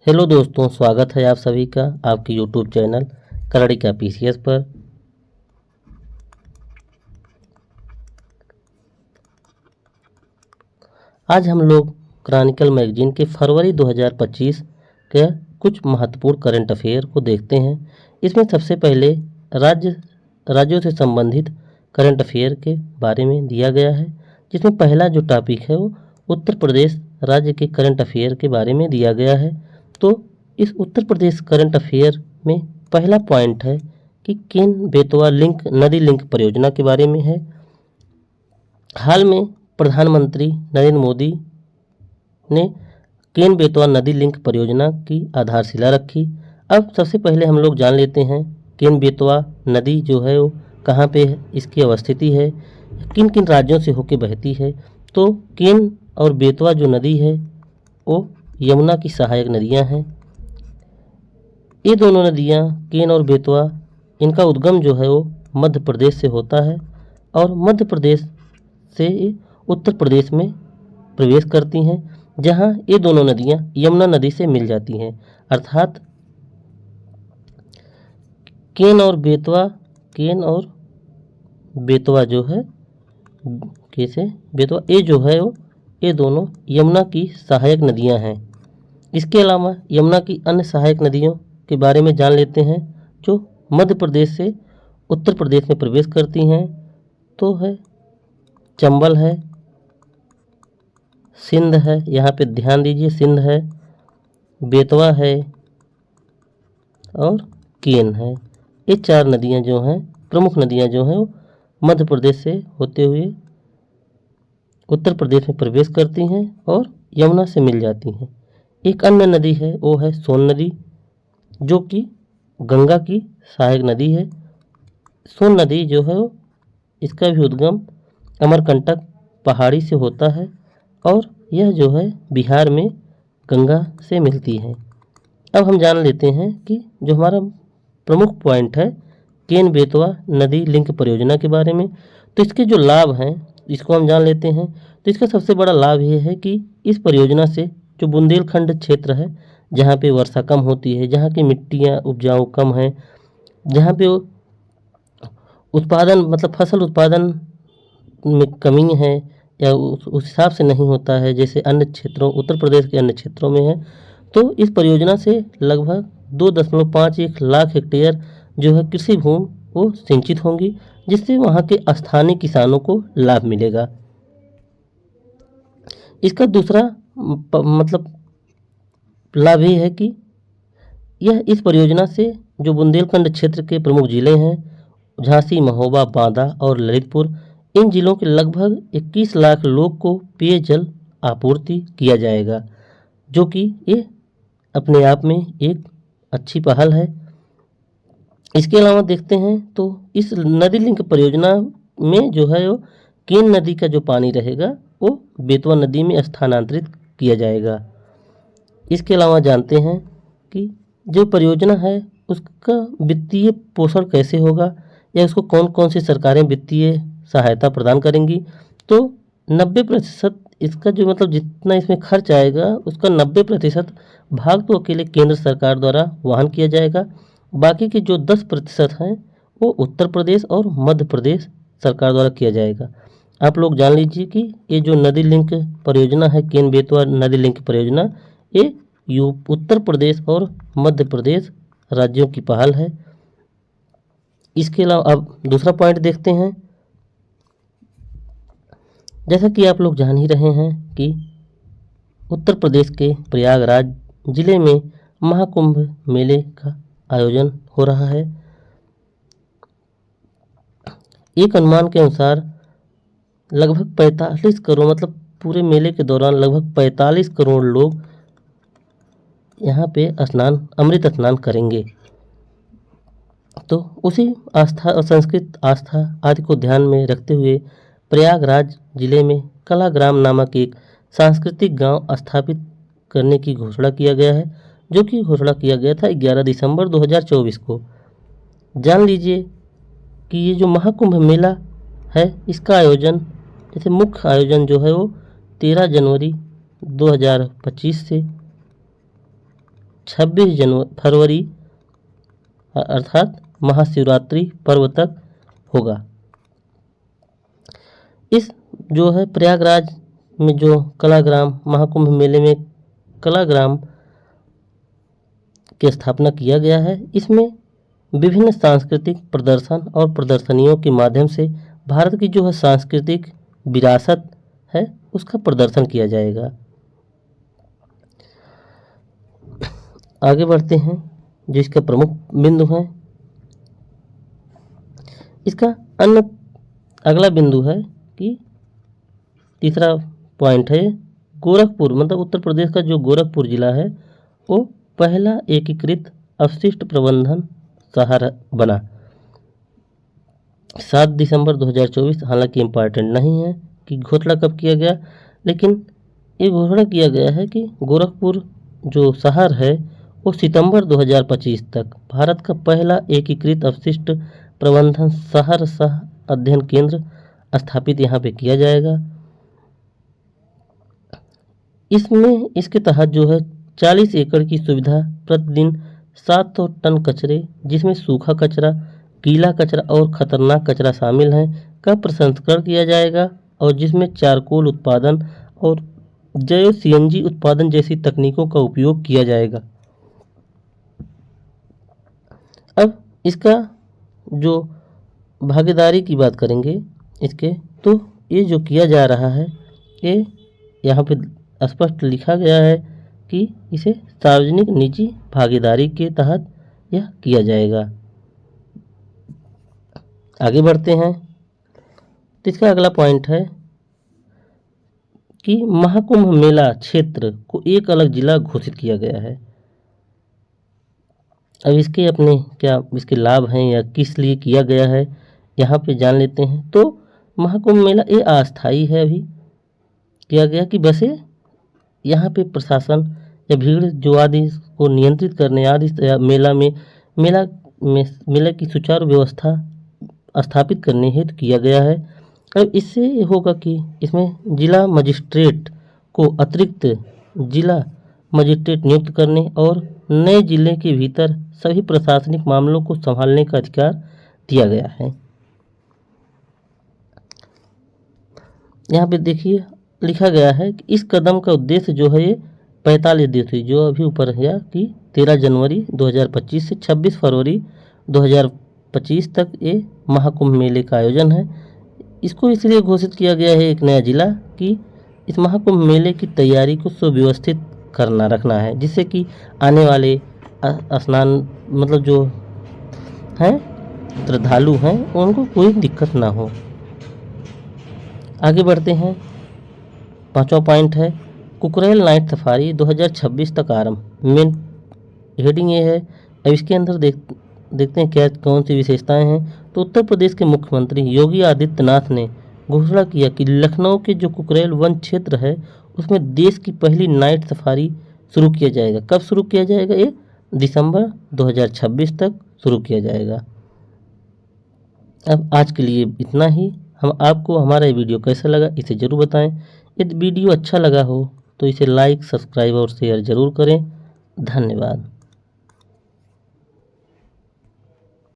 Hello दोस्तों, स्वागत है आप सभी का आपके यूट्यूब चैनल करड़ी का पीसीएस पर। आज हम लोग क्रॉनिकल मैगजीन के फरवरी 2025 के कुछ महत्वपूर्ण करंट अफेयर को देखते हैं। इसमें सबसे पहले राज्यों से संबंधित करंट अफेयर के बारे में दिया गया है, जिसमें पहला जो टॉपिक है वो उत्तर प्रदेश राज्य के करंट अफेयर के बारे में दिया गया है। तो इस उत्तर प्रदेश करंट अफेयर में पहला पॉइंट है कि केन बेतवा नदी लिंक परियोजना के बारे में है। हाल में प्रधानमंत्री नरेंद्र मोदी ने केन बेतवा नदी लिंक परियोजना की आधारशिला रखी। अब सबसे पहले हम लोग जान लेते हैं केन बेतवा नदी जो है वो कहाँ पे है, इसकी अवस्थिति है, किन किन राज्यों से होकर बहती है। तो केन और बेतवा जो नदी है वो यमुना की सहायक नदियाँ हैं। ये दोनों नदियाँ केन और बेतवा, इनका उद्गम जो है वो मध्य प्रदेश से होता है और मध्य प्रदेश से उत्तर प्रदेश में प्रवेश करती हैं, जहाँ ये दोनों नदियाँ यमुना नदी से मिल जाती हैं। अर्थात केन और बेतवा जो है कैसे बेतवा ये जो है वो ये दोनों यमुना की सहायक नदियाँ हैं। इसके अलावा यमुना की अन्य सहायक नदियों के बारे में जान लेते हैं जो मध्य प्रदेश से उत्तर प्रदेश में प्रवेश करती हैं। तो है चंबल है, सिंध है, यहाँ पे ध्यान दीजिए सिंध है, बेतवा है और केन है। ये चार नदियाँ जो हैं, प्रमुख नदियाँ जो हैं वो मध्य प्रदेश से होते हुए उत्तर प्रदेश में प्रवेश करती हैं और यमुना से मिल जाती हैं। एक अन्य नदी है वो है सोन नदी, जो कि गंगा की सहायक नदी है। सोन नदी जो है वो इसका भी उद्गम अमरकंटक पहाड़ी से होता है और यह जो है बिहार में गंगा से मिलती है। अब हम जान लेते हैं कि जो हमारा प्रमुख पॉइंट है केन बेतवा नदी लिंक परियोजना के बारे में, तो इसके जो लाभ हैं इसको हम जान लेते हैं। तो इसका सबसे बड़ा लाभ ये है कि इस परियोजना से जो बुंदेलखंड क्षेत्र है, जहाँ पे वर्षा कम होती है, जहाँ की मिट्टियाँ उपजाऊ कम है, जहाँ पे उत्पादन मतलब फसल उत्पादन में कमी है या उस हिसाब से नहीं होता है जैसे अन्य क्षेत्रों उत्तर प्रदेश के अन्य क्षेत्रों में है, तो इस परियोजना से लगभग 2.51 लाख हेक्टेयर जो है कृषि भूमि वो सिंचित होंगी, जिससे वहाँ के स्थानीय किसानों को लाभ मिलेगा। इसका दूसरा मतलब लाभ ये है कि यह इस परियोजना से जो बुंदेलखंड क्षेत्र के प्रमुख जिले हैं झांसी, महोबा, बांदा और ललितपुर, इन जिलों के लगभग 21 लाख लोग को पेयजल आपूर्ति किया जाएगा, जो कि ये अपने आप में एक अच्छी पहल है। इसके अलावा देखते हैं तो इस नदी लिंक परियोजना में जो है वो केन नदी का जो पानी रहेगा वो बेतवा नदी में स्थानांतरित किया जाएगा। इसके अलावा जानते हैं कि जो परियोजना है उसका वित्तीय पोषण कैसे होगा या उसको कौन कौन सी सरकारें वित्तीय सहायता प्रदान करेंगी। तो 90% इसका जो मतलब जितना इसमें खर्च आएगा उसका 90% भाग तो अकेले केंद्र सरकार द्वारा वहन किया जाएगा। बाकी के जो 10% हैं वो उत्तर प्रदेश और मध्य प्रदेश सरकार द्वारा किया जाएगा। आप लोग जान लीजिए कि ये जो नदी लिंक परियोजना है केन बेतवा नदी लिंक परियोजना, ये उत्तर प्रदेश और मध्य प्रदेश राज्यों की पहल है। इसके अलावा अब दूसरा पॉइंट देखते हैं। जैसा कि आप लोग जान ही रहे हैं कि उत्तर प्रदेश के प्रयागराज जिले में महाकुंभ मेले का आयोजन हो रहा है। एक अनुमान के अनुसार लगभग 45 करोड़ मतलब पूरे मेले के दौरान लगभग 45 करोड़ लोग यहाँ पे अमृत स्नान करेंगे। तो उसी आस्था और संस्कृत आस्था आदि को ध्यान में रखते हुए प्रयागराज जिले में कलाग्राम नामक एक सांस्कृतिक गांव स्थापित करने की घोषणा किया गया है, जो कि घोषणा किया गया था 11 दिसंबर 2024 को। जान लीजिए कि ये जो महाकुंभ मेला है इसका आयोजन जैसे मुख्य आयोजन जो है वो 13 जनवरी 2025 से 26 फरवरी अर्थात महाशिवरात्रि पर्व तक होगा। इस जो है प्रयागराज में जो कलाग्राम महाकुंभ मेले में कलाग्राम की स्थापना किया गया है, इसमें विभिन्न सांस्कृतिक प्रदर्शन और प्रदर्शनियों के माध्यम से भारत की जो है सांस्कृतिक विरासत है उसका प्रदर्शन किया जाएगा। आगे बढ़ते हैं, जिसका प्रमुख बिंदु है इसका अगला बिंदु है कि तीसरा पॉइंट है गोरखपुर, मतलब उत्तर प्रदेश का जो गोरखपुर जिला है वो पहला एकीकृत अपशिष्ट प्रबंधन शहर बना। 7 दिसंबर 2024, हालांकि इम्पॉर्टेंट नहीं है कि घोषणा कब किया गया, लेकिन ये घोषणा किया गया है कि गोरखपुर जो शहर है वो सितंबर 2025 तक भारत का पहला एकीकृत अपशिष्ट प्रबंधन शहर सह अध्ययन केंद्र स्थापित यहाँ पे किया जाएगा। इसमें इसके तहत जो है 40 एकड़ की सुविधा प्रतिदिन 700 टन कचरे, जिसमें सूखा कचरा, गीला कचरा और खतरनाक कचरा शामिल है, का प्रसंस्करण किया जाएगा और जिसमें चारकोल उत्पादन और जैव सीएनजी उत्पादन जैसी तकनीकों का उपयोग किया जाएगा। अब इसका जो भागीदारी की बात करेंगे इसके, तो ये जो किया जा रहा है ये यहाँ पे स्पष्ट लिखा गया है कि इसे सार्वजनिक निजी भागीदारी के तहत यह किया जाएगा। आगे बढ़ते हैं, तो इसका अगला पॉइंट है कि महाकुंभ मेला क्षेत्र को एक अलग जिला घोषित किया गया है। अब इसके अपने क्या इसके लाभ हैं या किस लिए किया गया है यहाँ पे जान लेते हैं। तो महाकुंभ मेला ये अस्थायी है, अभी किया गया कि वैसे यहाँ पे प्रशासन या भीड़ जो आदि को नियंत्रित करने आदि मेला की सुचारू व्यवस्था स्थापित करने हेतु किया गया है। अब इससे ये होगा कि इसमें जिला मजिस्ट्रेट को अतिरिक्त जिला मजिस्ट्रेट नियुक्त करने और नए जिले के भीतर सभी प्रशासनिक मामलों को संभालने का अधिकार दिया गया है। यहाँ पे देखिए लिखा गया है कि इस कदम का उद्देश्य जो है ये 45 दिवसीय जो अभी ऊपर है कि 13 जनवरी 2025 से 26 फरवरी 2025 तक ये महाकुंभ मेले का आयोजन है। इसको इसलिए घोषित किया गया है एक नया जिला कि इस महाकुंभ मेले की तैयारी को सुव्यवस्थित रखना है, जिससे कि आने वाले स्नान मतलब जो हैं श्रद्धालु हैं उनको कोई दिक्कत ना हो। आगे बढ़ते हैं, पांचवा पॉइंट है कुकरेल नाइट सफारी 2026 तक आरंभ। मेन हेडिंग ये है। अब इसके अंदर देखते हैं क्या कौन सी विशेषताएं हैं। तो उत्तर प्रदेश के मुख्यमंत्री योगी आदित्यनाथ ने घोषणा किया कि लखनऊ के जो कुकरेल वन क्षेत्र है उसमें देश की पहली नाइट सफारी शुरू किया जाएगा। कब शुरू किया जाएगा? ये दिसंबर 2026 तक शुरू किया जाएगा। अब आज के लिए इतना ही। हम आपको हमारा ये वीडियो कैसा लगा इसे ज़रूर बताएं। यदि वीडियो अच्छा लगा हो तो इसे लाइक, सब्सक्राइब और शेयर ज़रूर करें। धन्यवाद।